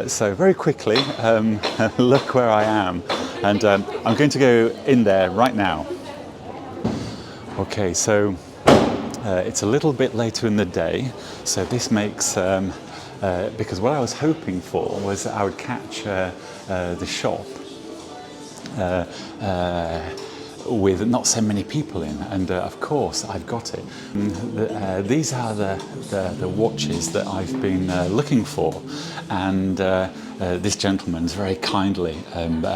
So very quickly, look where I am, and I'm going to go in there right now. Okay, so it's a little bit later in the day, so this makes, because what I was hoping for was that I would catch the shop with not so many people in, and of course I've got it. These are the watches that I've been looking for, and this gentleman's very kindly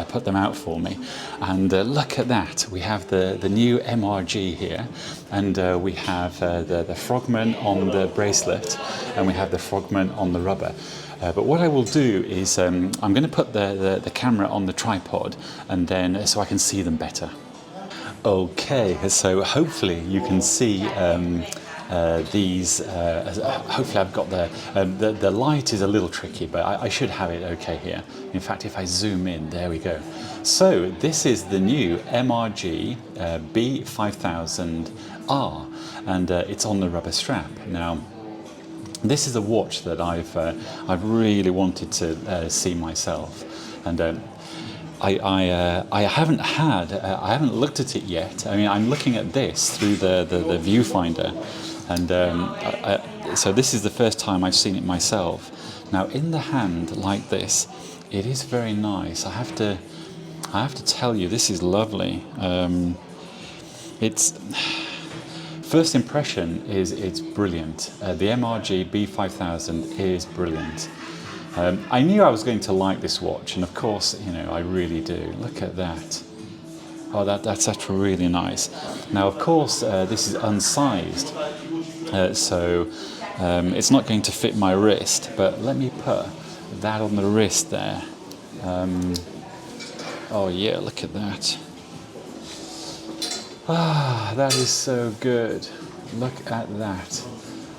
put them out for me. And look at that, we have the new MRG here, and we have the Frogman on the bracelet, and we have the Frogman on the rubber. But what I will do is I'm going to put the camera on the tripod, and then so I can see them better. Okay, so hopefully you can see these. Hopefully I've got the light is a little tricky, but I should have it okay here. In fact, if I zoom in, there we go. So this is the new MRG B5000R, and it's on the rubber strap. Now, this is a watch that I've really wanted to see myself, and I haven't looked at it yet. I mean, I'm looking at this through the viewfinder, and so this is the first time I've seen it myself. Now, in the hand like this, it is very nice. I have to tell you, this is lovely. It's first impression is it's brilliant. The MRG B5000 is brilliant. I knew I was going to like this watch, and of course, you know, I really do. Look at that. Oh, that's actually really nice. Now, of course, this is unsized, so it's not going to fit my wrist, but let me put that on the wrist there. Oh yeah, look at that. Ah, that is so good. Look at that.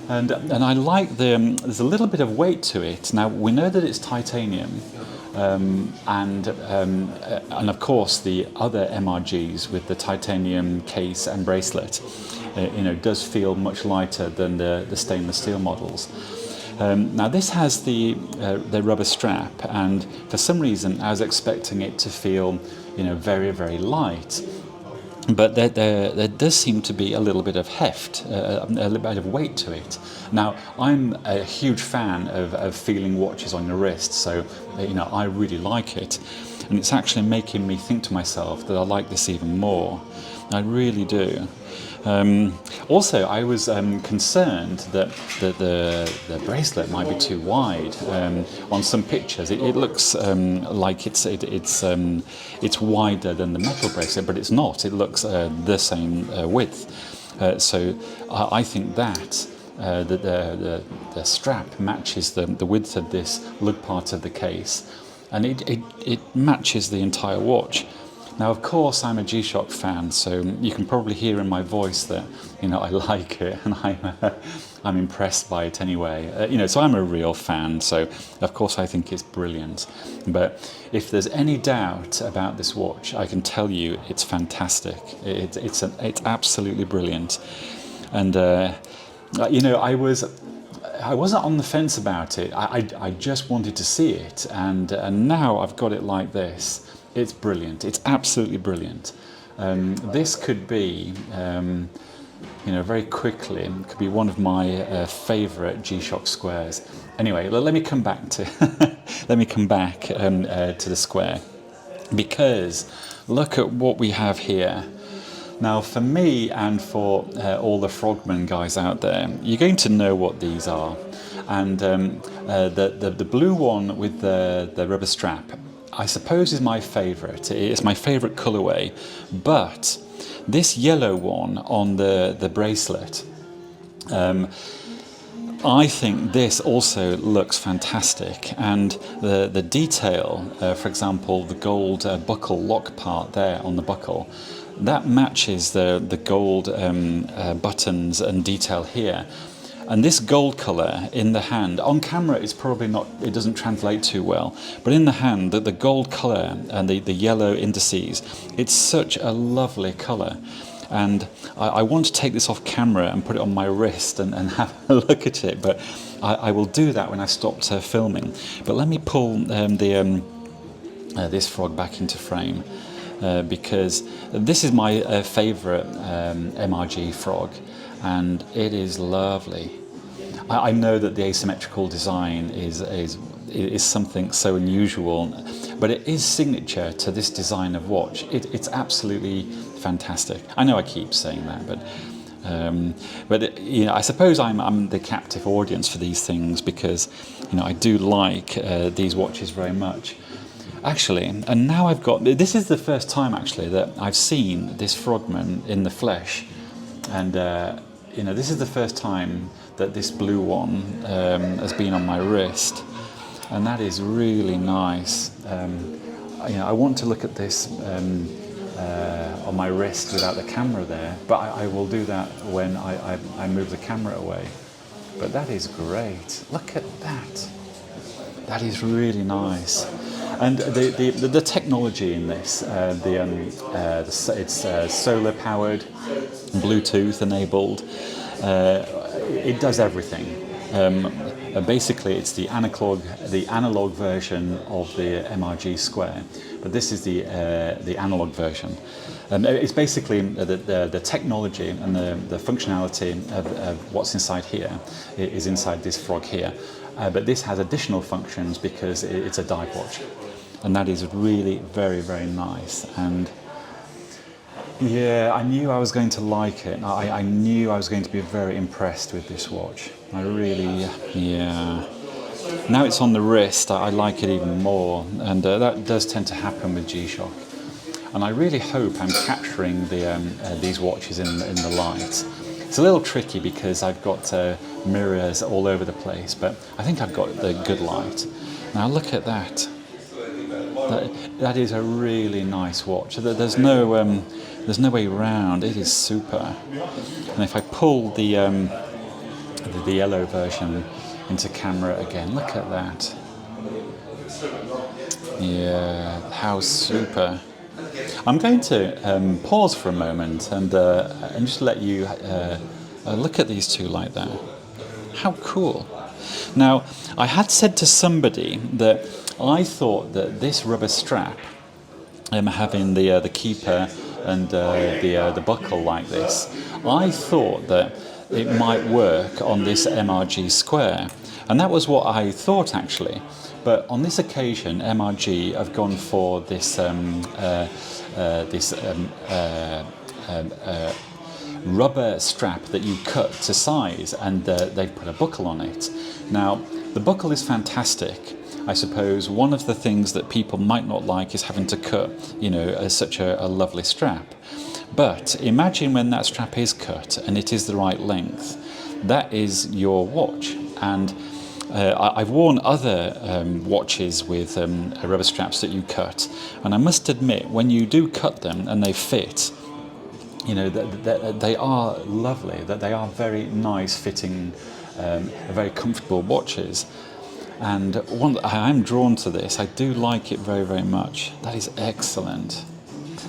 And I like there's a little bit of weight to it. Now, we know that it's titanium, and of course the other MRGs with the titanium case and bracelet, you know, does feel much lighter than the stainless steel models. Now, this has the rubber strap, and for some reason I was expecting it to feel, you know, very, very light. But there does seem to be a little bit of heft, a little bit of weight to it. Now, I'm a huge fan of feeling watches on your wrist, so you know, I really like it, and it's actually making me think to myself that I like this even more. I really do. Also, I was concerned that the bracelet might be too wide. On some pictures, it looks like it's wider than the metal bracelet, but it's not. It looks the same width. So I think that the strap matches the width of this lug part of the case, and it matches the entire watch. Now, of course, I'm a G-Shock fan, so you can probably hear in my voice that, you know, I like it, and I'm impressed by it anyway. You know, so I'm a real fan, so of course I think it's brilliant. But if there's any doubt about this watch, I can tell you it's fantastic. It's absolutely brilliant. And you know, I wasn't on the fence about it. I just wanted to see it, and now I've got it like this. It's brilliant. It's absolutely brilliant. This could be, you know, very quickly, could be one of my favourite G-Shock squares. Anyway, let me come back to let me come back to the square, because look at what we have here. Now, for me and for all the Frogman guys out there, you're going to know what these are. And the blue one with the rubber strap, I suppose, is my favourite. It's my favourite colourway. But this yellow one on the bracelet, I think this also looks fantastic, and the detail, for example, the gold buckle lock part there on the buckle, that matches the gold buttons and detail here. And this gold colour in the hand, on camera it's probably not, it doesn't translate too well, but in the hand, the gold colour and the yellow indices, it's such a lovely colour. and I want to take this off camera and put it on my wrist and have a look at it, but I will do that when I stopped filming. But let me pull this frog back into frame, because this is my favourite MRG frog, and it is lovely. I know that the asymmetrical design is something so unusual, but it is signature to this design of watch. It's absolutely fantastic. I know I keep saying that, but you know, I suppose I'm the captive audience for these things, because you know, I do like these watches very much. Actually, and now I've got, this is the first time actually that I've seen this Frogman in the flesh, and you know, this is the first time that this blue one has been on my wrist, and that is really nice. You know, I want to look at this on my wrist without the camera there, but I will do that when I move the camera away. But that is great. Look at that. That is really nice. And the technology in this, it's solar powered, Bluetooth enabled. It does everything. Basically, it's the analog version of the MRG Square, but this is the analog version. It's basically the technology and the functionality of what's inside here is inside this frog here. But this has additional functions because it's a dive watch, and that is really very, very nice. And yeah, I knew I was going to like it. I knew I was going to be very impressed with this watch. I really, yeah. Now it's on the wrist, I like it even more, and that does tend to happen with G-Shock. And I really hope I'm capturing these watches in the light. It's a little tricky because I've got mirrors all over the place, but I think I've got the good light. Now look at that. That is a really nice watch. There's no way around. It is super. And if I pull the yellow version into camera again, look at that. Yeah, how super. I'm going to pause for a moment and just let you look at these two like that. How cool. Now, I had said to somebody that I thought that this rubber strap, having the keeper and the buckle like this, I thought that it might work on this MRG Square, and that was what I thought actually. But on this occasion, MRG have gone for this rubber strap that you cut to size, and they've put a buckle on it. Now, the buckle is fantastic. I suppose one of the things that people might not like is having to cut, you know, such a lovely strap. But imagine when that strap is cut and it is the right length. That is your watch. And I've worn other watches with rubber straps that you cut, and I must admit, when you do cut them and they fit, you know, they are lovely, that they are very nice fitting, very comfortable watches. And I'm drawn to this. I do like it very, very much. That is excellent.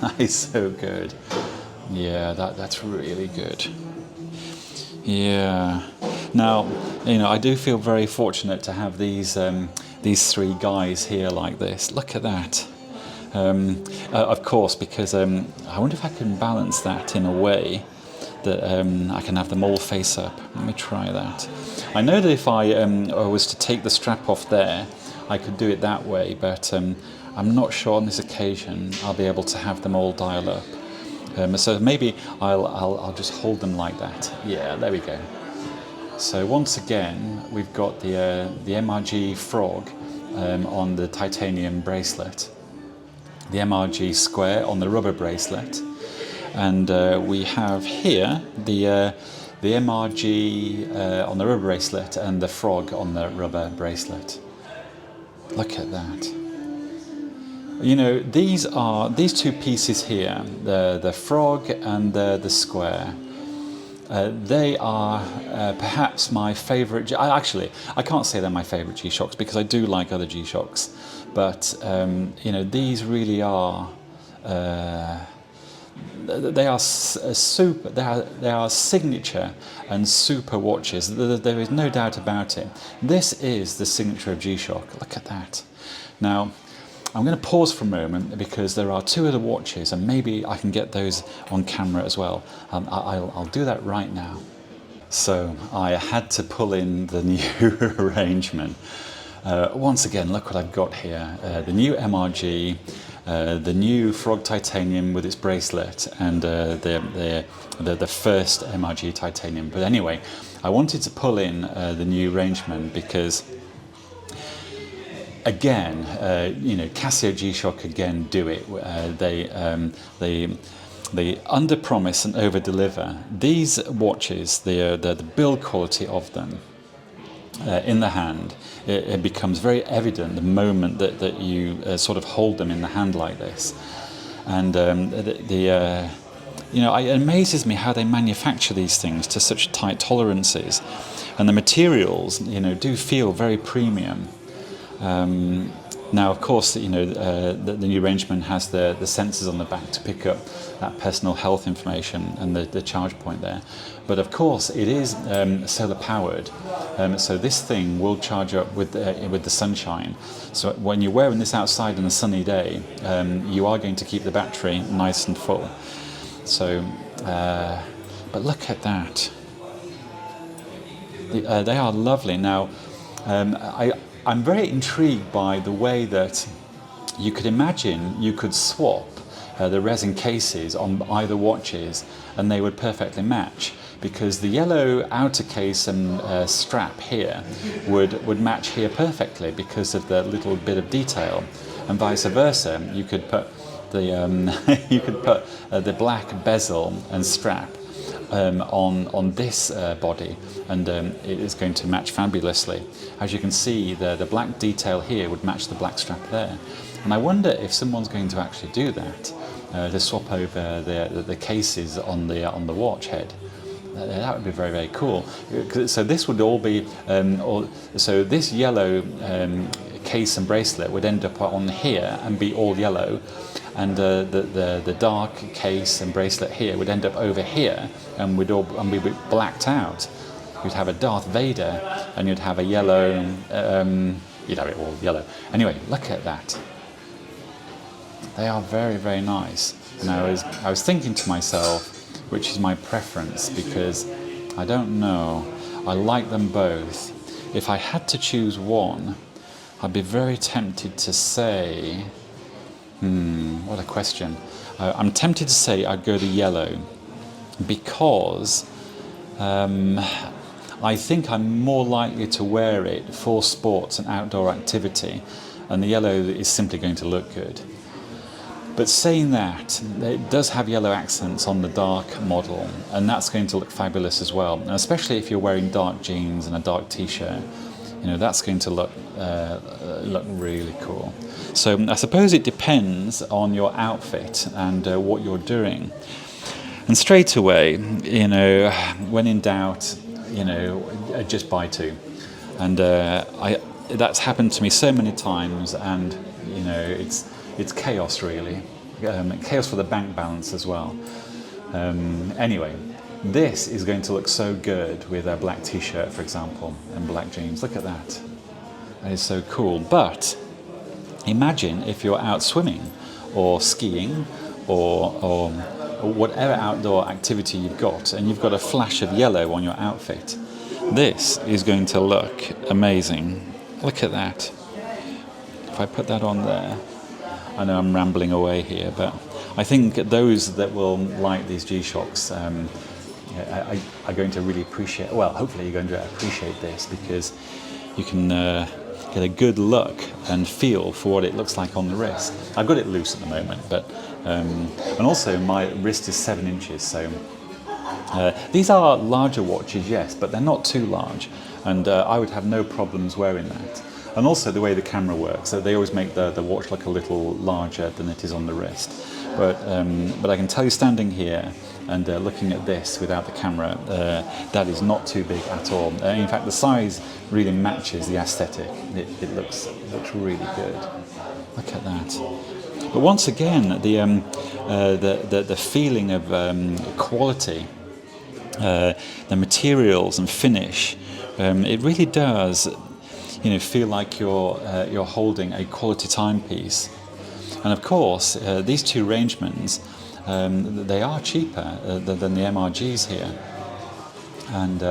That is so good. Yeah, that's really good. Yeah. Now, you know, I do feel very fortunate to have these three guys here like this. Look at that. Of course, because I wonder if I can balance that in a way that I can have them all face up. Let me try that. I know that if I was to take the strap off there, I could do it that way, but I'm not sure on this occasion I'll be able to have them all dial up. So maybe I'll just hold them like that. Yeah, there we go. So once again, we've got the MRG Frog on the titanium bracelet, the MRG Square on the rubber bracelet, and we have here the MRG on the rubber bracelet and the Frog on the rubber bracelet. Look at that. You know, these two pieces here, the Frog and the Square. They are perhaps my favourite. Actually, I can't say they're my favourite G-Shocks because I do like other G-Shocks, but you know, these really are. they are super. They are signature and super watches. There is no doubt about it. This is the signature of G-Shock. Look at that. Now, I'm going to pause for a moment because there are two other watches, and maybe I can get those on camera as well. I'll do that right now. So I had to pull in the new Rangeman. Once again, look what I've got here. The new MRG, the new Frog titanium with its bracelet, and the first MRG titanium. But anyway, I wanted to pull in the new Rangeman because, again, Casio G-Shock again do it. They under-promise and over-deliver. These watches, the build quality of them in the hand, it becomes very evident the moment that you sort of hold them in the hand like this. And it amazes me how they manufacture these things to such tight tolerances, and the materials, do feel very premium. Now, of course, the new Rangeman has the sensors on the back to pick up that personal health information and the charge point there. But of course, it is solar powered, so this thing will charge up with the sunshine. So when you're wearing this outside on a sunny day, you are going to keep the battery nice and full. So, but look at that. They are lovely. Now, I'm very intrigued by the way that you could imagine you could swap the resin cases on either watches and they would perfectly match, because the yellow outer case and strap here would match here perfectly because of the little bit of detail, and vice versa. You could put the black bezel and strap on this body, and it is going to match fabulously. As you can see, the black detail here would match the black strap there, and I wonder if someone's going to actually do that, to swap over the cases on the watch head. That would be very, very cool. So this would all be so this yellow case and bracelet would end up on here and be all yellow, and the dark case and bracelet here would end up over here and we'd be blacked out. You'd have a Darth Vader and you'd have a yellow, you'd have it all yellow. Anyway, look at that. They are very, very nice. And I was thinking to myself, which is my preference, because I don't know, I like them both. If I had to choose one, I'd be very tempted to say, what a question. I'm tempted to say I'd go the yellow, because I think I'm more likely to wear it for sports and outdoor activity, and the yellow is simply going to look good. But saying that, it does have yellow accents on the dark model, and that's going to look fabulous as well. And especially if you're wearing dark jeans and a dark t-shirt, that's going to look really cool. So I suppose it depends on your outfit and what you're doing. And straight away, when in doubt, just buy two. And that's happened to me so many times, and it's chaos really, chaos for the bank balance as well. Anyway, this is going to look so good with a black t-shirt, for example, and black jeans. Look at that. That is so cool. But imagine if you're out swimming or skiing or whatever outdoor activity you've got, and you've got a flash of yellow on your outfit. This is going to look amazing. Look at that. If I put that on there, I know I'm rambling away here, but I think those that will like these G-Shocks are going to really appreciate, well, hopefully you're going to appreciate this, because you can get a good look and feel for what it looks like on the wrist. I've got it loose at the moment, but and also my wrist is 7 inches, so these are larger watches, yes, but they're not too large, and I would have no problems wearing that. And also the way the camera works, so they always make the watch look a little larger than it is on the wrist. But I can tell you, standing here and looking at this without the camera, that is not too big at all. In fact, the size really matches the aesthetic. It looks really good. Look at that. But once again, the feeling of quality, the materials and finish, it really does, feel like you're holding a quality timepiece. And of course, these two Rangemans, they are cheaper than the MRGs here. And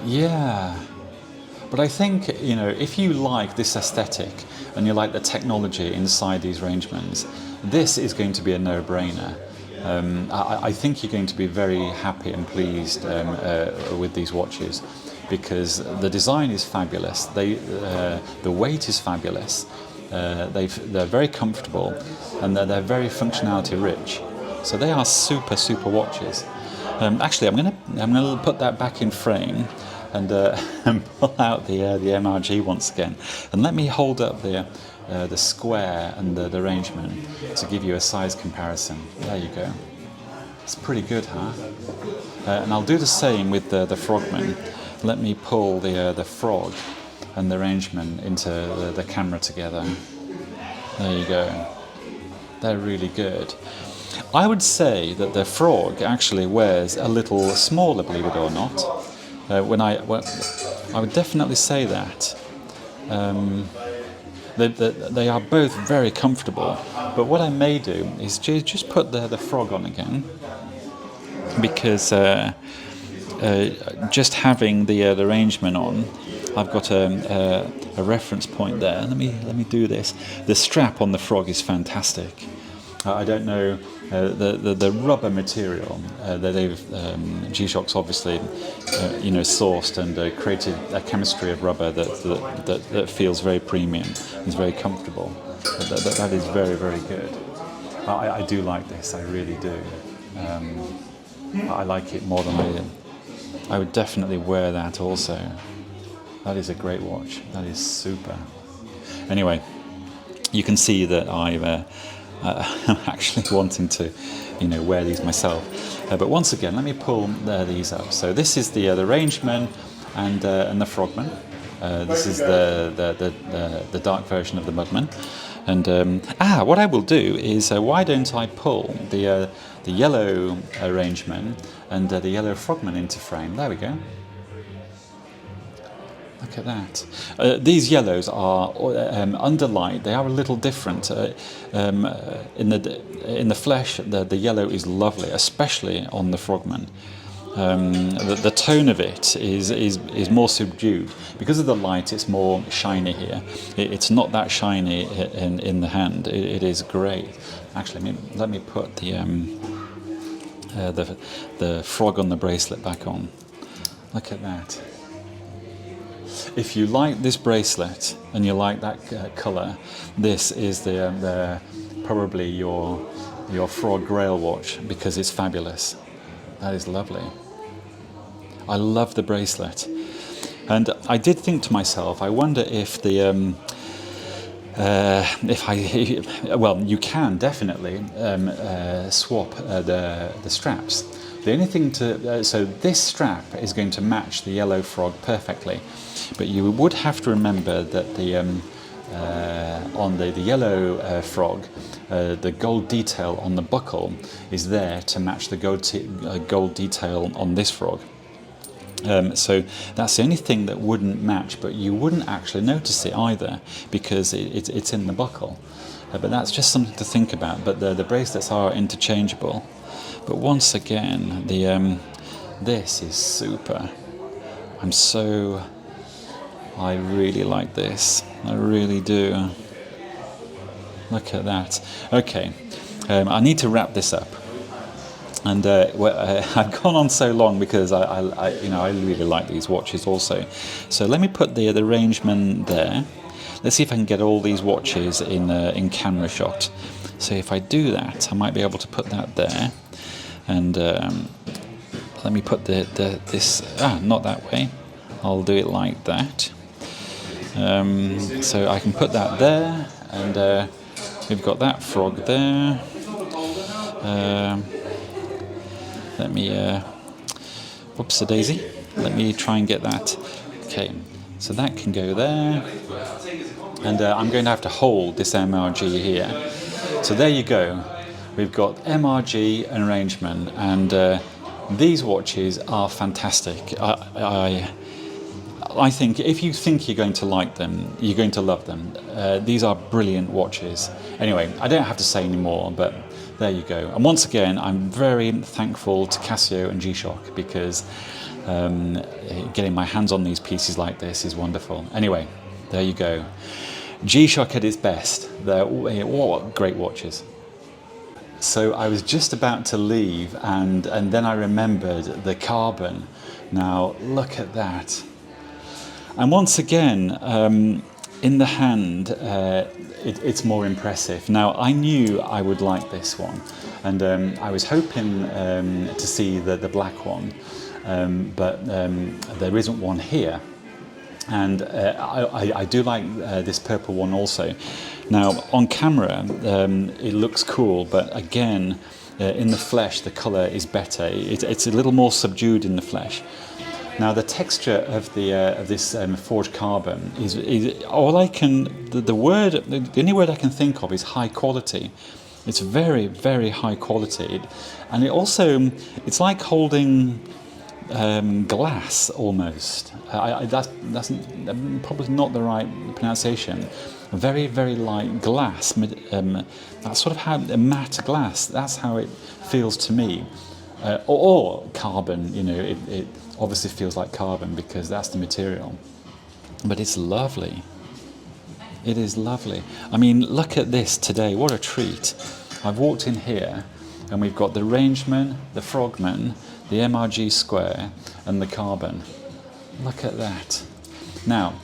yeah, but I think, if you like this aesthetic and you like the technology inside these Rangemans, this is going to be a no-brainer. I think you're going to be very happy and pleased with these watches, because the design is fabulous, the weight is fabulous, they're very comfortable, and they're very functionality rich. So they are super, super watches. Actually, I'm gonna put that back in frame and pull out the MRG once again, and let me hold up the square and the Rangeman to give you a size comparison. There you go. It's pretty good, huh? And I'll do the same with the Frogman. Let me pull the Frog and the Rangeman into the camera together. There you go. They're really good. I would say that the Frog actually wears a little smaller, believe it or not. I would definitely say that. They are both very comfortable, but what I may do is just put the Frog on again, because just having the Rangeman on, I've got a reference point there. Let me do this. The strap on the Frog is fantastic. I don't know the rubber material that they've G-Shock's obviously sourced and created a chemistry of rubber that feels very premium and is very comfortable. That is very, very good. I do like this. I really do. I like it more than I would definitely wear that also. That is a great watch. That is super. Anyway, you can see that I'm actually wanting to, wear these myself. But once again, let me pull these up. So this is the Rangeman and the Frogman. This is the dark version of the Mudman. And what I will do is, why don't I pull the yellow Rangeman and the yellow Frogman into frame? There we go. Look at that. These yellows are under light. They are a little different. In the flesh, the yellow is lovely, especially on the Frogman. The tone of it is more subdued. Because of the light, it's more shiny here. It's not that shiny in the hand. It is great. Actually, let me put the Frog on the bracelet back on. Look at that. If you like this bracelet and you like that colour, this is probably your Frog Grail watch, because it's fabulous. That is lovely. I love the bracelet, and I did think to myself, I wonder if you can definitely swap the straps. The only thing so this strap is going to match the yellow Frog perfectly, but you would have to remember that on the yellow Frog, the gold detail on the buckle is there to match the gold detail on this Frog. So that's the only thing that wouldn't match, but you wouldn't actually notice it either, because it's in the buckle. But that's just something to think about. But the bracelets are interchangeable. But once again, this is super. I really like this. I really do. Look at that. Okay, I need to wrap this up. And I've gone on so long because I really like these watches also. So let me put the Rangeman there. Let's see if I can get all these watches in camera shot. So if I do that, I might be able to put that there. And let me put this not that way. I'll do it like that. So I can put that there, and we've got that Frog there. Let me whoops-a-daisy. Let me try and get that. Okay, So that can go there. And I'm going to have to hold this MRG here. So there you go. We've got MRG and Rangeman, and these watches are fantastic. I think if you think you're going to like them, you're going to love them. These are brilliant watches. Anyway, I don't have to say any more, but there you go. And once again, I'm very thankful to Casio and G-Shock, because getting my hands on these pieces like this is wonderful. Anyway, there you go. G-Shock at its best. What great watches. So I was just about to leave, and then I remembered the carbon. Now look at that. And once again, in the hand, it's more impressive. Now I knew I would like this one, and I was hoping to see the black one, but there isn't one here. And I do like this purple one also. Now on camera it looks cool, but again in the flesh the colour is better. It's a little more subdued in the flesh. Now the texture of this forged carbon is all I can. The only word I can think of is high quality. It's very, very high quality, and it's like holding glass almost. That's probably not the right pronunciation. Very, very light glass. That's sort of how matte glass. That's how it feels to me. Or carbon. You know, it obviously feels like carbon because that's the material. But it's lovely. It is lovely. I mean, look at this today. What a treat! I've walked in here, and we've got the Rangeman, the Frogman, the MRG square, and the carbon. Look at that. Now,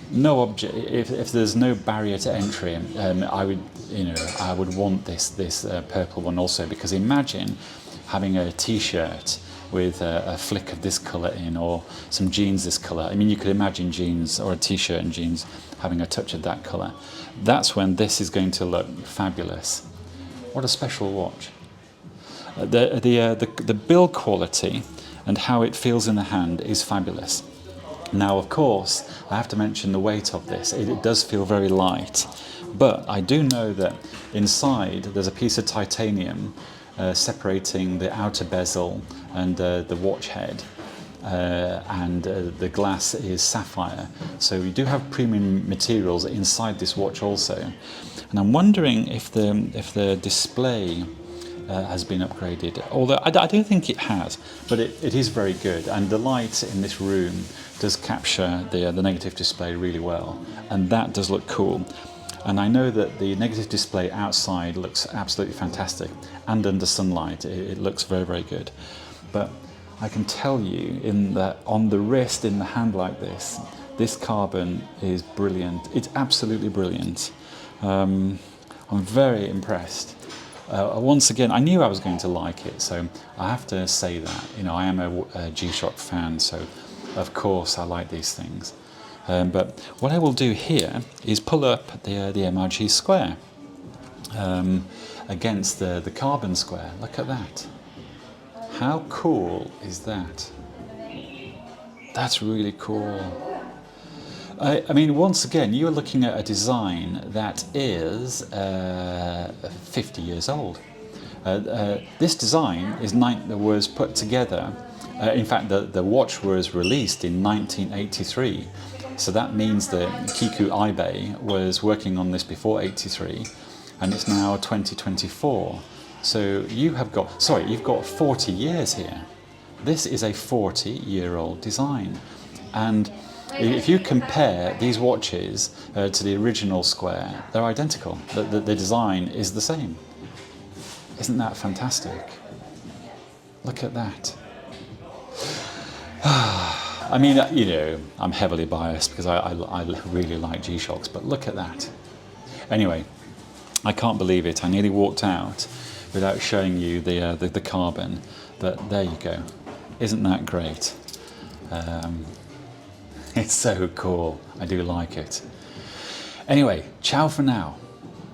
no object. If there's no barrier to entry, I would want this purple one also, because imagine having a T-shirt with a flick of this colour in, or some jeans this colour. I mean, you could imagine jeans or a T-shirt and jeans having a touch of that colour. That's when this is going to look fabulous. What a special watch. The build quality and how it feels in the hand is fabulous. Now, of course, I have to mention the weight of this. It does feel very light, but I do know that inside there's a piece of titanium separating the outer bezel and the watch head, and the glass is sapphire. So we do have premium materials inside this watch also. And I'm wondering if the display has been upgraded, although I don't think it has, but it is very good, and the light in this room does capture the negative display really well, and that does look cool. And I know that the negative display outside looks absolutely fantastic, and under sunlight it looks very, very good. But I can tell you on the wrist, in the hand like this carbon is brilliant. It's absolutely brilliant. I'm very impressed. Once again, I knew I was going to like it, so I have to say that. You know, I am a G-Shock fan, so of course I like these things. But what I will do here is pull up the MRG square against the carbon square. Look at that. How cool is that? That's really cool. I mean, once again, you're looking at a design that is 50 years old. This design was put together. In fact, the watch was released in 1983. So that means that Kiku Ibe was working on this before '83, and it's now 2024. So you've got 40 years here. This is a 40-year-old design, and if you compare these watches to the original square, they're identical. The design is the same. Isn't that fantastic? Look at that. I mean, you know, I'm heavily biased because I really like G-Shocks, but look at that. Anyway, I can't believe it. I nearly walked out without showing you the carbon, but there you go. Isn't that great? It's so cool. I do like it. Anyway, ciao for now.